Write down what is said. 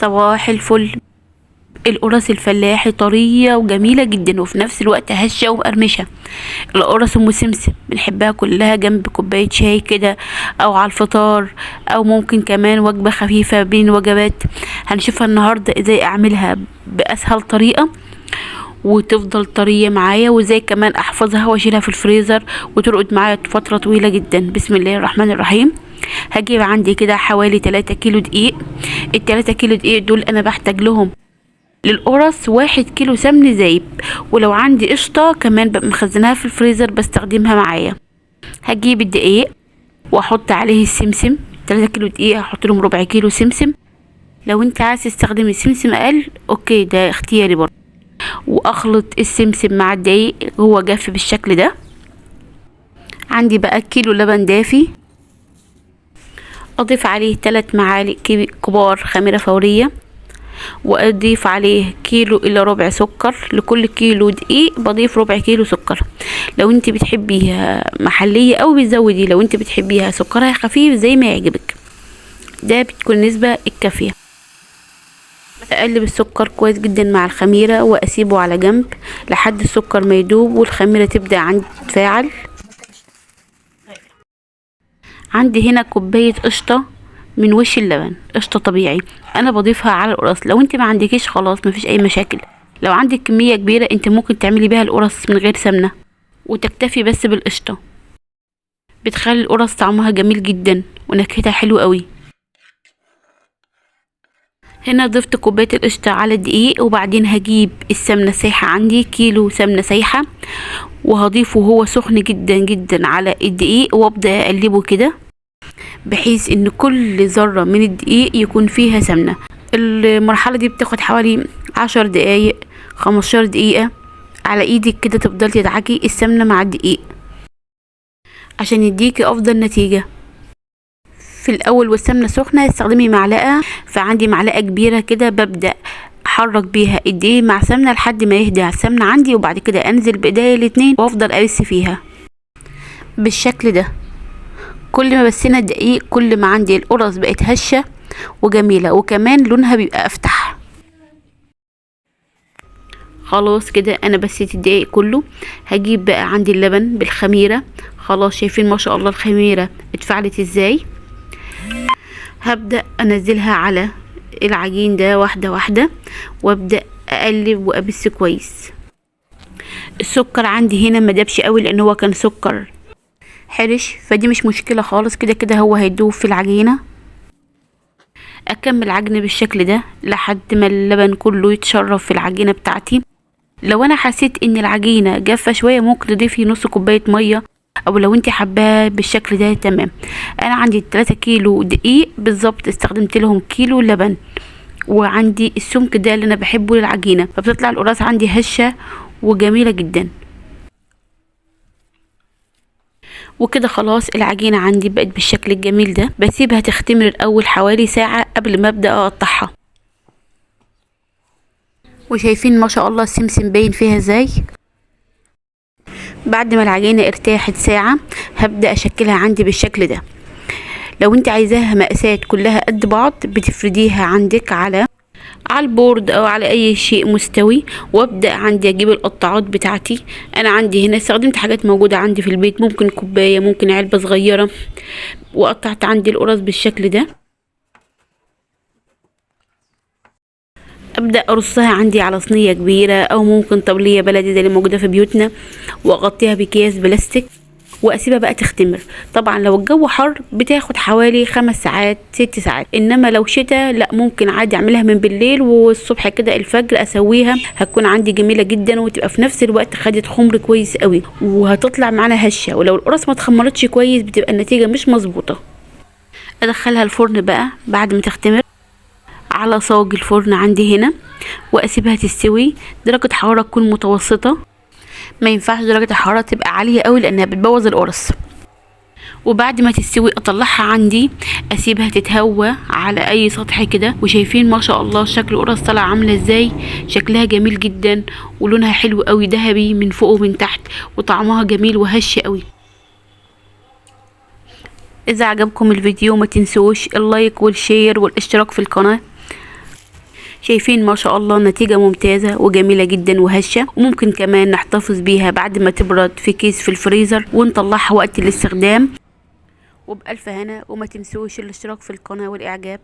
صباح الفل. القرص الفلاحي طرية وجميلة جدا وفي نفس الوقت هشة ومقرمشة. القرص ام سمسم بنحبها كلها جنب كوباية شاي كده او على الفطار، او ممكن كمان وجبة خفيفة بين وجبات. هنشوفها النهاردة ازاي اعملها باسهل طريقة وتفضل طرية معايا، وازاي كمان احفظها واشيلها في الفريزر وترقد معايا فترة طويلة جدا. بسم الله الرحمن الرحيم. هجيب عندي كده حوالي 3 كيلو دقيق. ال3 كيلو دقيق دول انا بحتاج لهم للقرص 1 كيلو سمن زايب، ولو عندي قشطة كمان ببقى مخزناها في الفريزر بستخدمها معايا. هجيب الدقيق واحط عليه السمسم. 3 كيلو دقيق هحط لهم ربع كيلو سمسم. لو انت عايز تستخدم السمسم اقل اوكي، ده اختياري برضه. واخلط السمسم مع الدقيق هو جاف بالشكل ده. عندي بقى كيلو لبن دافي، اضيف عليه 3 معالق كبار خميرة فورية، واضيف عليه كيلو الا ربع سكر. لكل كيلو دقيق بضيف ربع كيلو سكر. لو انت بتحبيها محلية او بتزودي، لو انت بتحبيها سكرها خفيف زي ما يعجبك، ده بتكون النسبة الكافية. اقلب السكر كويس جدا مع الخميرة واسيبه على جنب لحد السكر ما يدوب والخميرة تبدأ عندي تتفاعل. عندي هنا كوباية قشطة من وش اللبن، قشطة طبيعي انا بضيفها على القرص. لو انت ما عندكيش خلاص مفيش اي مشاكل. لو عندك كمية كبيرة انت ممكن تعملي بيها القرص من غير سمنة وتكتفي بس بالقشطة، بتخلي القرص طعمها جميل جدا ونكهتها حلوة قوي. هنا ضفت كوباية القشطة على الدقيق، وبعدين هجيب السمنة سايحة. عندي كيلو سمنة سايحة وهضيفه وهو سخن جدا جدا على الدقيق، وابدأ اقلبه كده بحيث ان كل ذرة من الدقيق يكون فيها سمنة. المرحلة دي بتاخد حوالي 10 دقايق 15 دقيقة على ايدك كده، تفضلي تدعكي السمنة مع الدقيق عشان يديكي افضل نتيجة. في الاول والسمنة سخنة استخدمي معلقة، فعندي معلقة كبيرة كده ببدأ احرك بيها الدقيق مع سمنة لحد ما يهدى السمنة عندي، وبعد كده انزل بايديا الاتنين وافضل ارص فيها بالشكل ده. كل ما بسينا الدقيق كل ما عندي القرص بقت هشة وجميلة، وكمان لونها بيبقى افتح. خلاص كده انا بسيت الدقيق كله. هجيب بقى عندي اللبن بالخميرة. خلاص شايفين ما شاء الله الخميرة اتفعلت ازاي. هبدأ انزلها على العجين ده واحدة واحدة، وابدأ اقلب وابس كويس. السكر عندي هنا ما دابش قوي لان هو كان سكر حرش، فدي مش مشكلة خالص، كده كده هو هيدوب في العجينة. اكمل عجن بالشكل ده لحد ما اللبن كله يتشرب في العجينة بتاعتي. لو انا حسيت ان العجينة جافة شوية ممكن تضيفي نص كوباية مية، او لو انت حباها بالشكل ده تمام. انا عندي 3 كيلو دقيق بالظبط استخدمت لهم كيلو لبن، وعندي السمك ده اللي انا بحبه للعجينة، فبتطلع القراص عندي هشة وجميلة جدا. وكده خلاص العجينة عندي بقت بالشكل الجميل ده. بسيبها تختمر الاول حوالي ساعة قبل ما ابدأ اقطعها. وشايفين ما شاء الله السمسم باين فيها ازاي. بعد ما العجينة ارتاحت ساعة هبدأ اشكلها عندي بالشكل ده. لو انت عايزاها مقاسات كلها قد بعض بتفرديها عندك على البورد او على اي شيء مستوي، وابدا عندي اجيب القطاعات بتاعتي. انا عندي هنا استخدمت حاجات موجوده عندي في البيت، ممكن كوبايه ممكن علبه صغيره، وقطعت عندي القرص بالشكل ده. ابدا ارصها عندي على صينيه كبيره او ممكن طبليه بلدي زي اللي موجوده في بيوتنا، واغطيها بكياس بلاستيك واسيبها بقى تختمر. طبعا لو الجو حر بتاخد حوالي 5 ساعات 6 ساعات، انما لو شتاء لا ممكن عادي اعملها من بالليل والصبح كده الفجر اسويها، هتكون عندي جميله جدا وتبقى في نفس الوقت خدت خمر كويس قوي وهتطلع معانا هشه. ولو القرص ما اتخمرتش كويس بتبقى النتيجه مش مظبوطه. ادخلها الفرن بقى بعد ما تختمر على صاج الفرن عندي هنا، واسيبها تستوي. درجه حراره تكون متوسطه، ما ينفعش درجة الحرارة تبقى عالية قوي لانها بتبوظ القرص. وبعد ما تستوي اطلعها عندي اسيبها تتهوى على اي سطح كده. وشايفين ما شاء الله شكل القرص طلع عامله ازاي، شكلها جميل جدا ولونها حلو قوي ذهبي من فوق ومن تحت، وطعمها جميل وهش قوي. اذا عجبكم الفيديو ما تنسوش اللايك والشير والاشتراك في القناة. شايفين ما شاء الله نتيجة ممتازة وجميلة جدا وهشة، وممكن كمان نحتفظ بيها بعد ما تبرد في كيس في الفريزر ونطلعها وقت الاستخدام. وبألف هنا، وما تنسوش الاشتراك في القناة والإعجاب.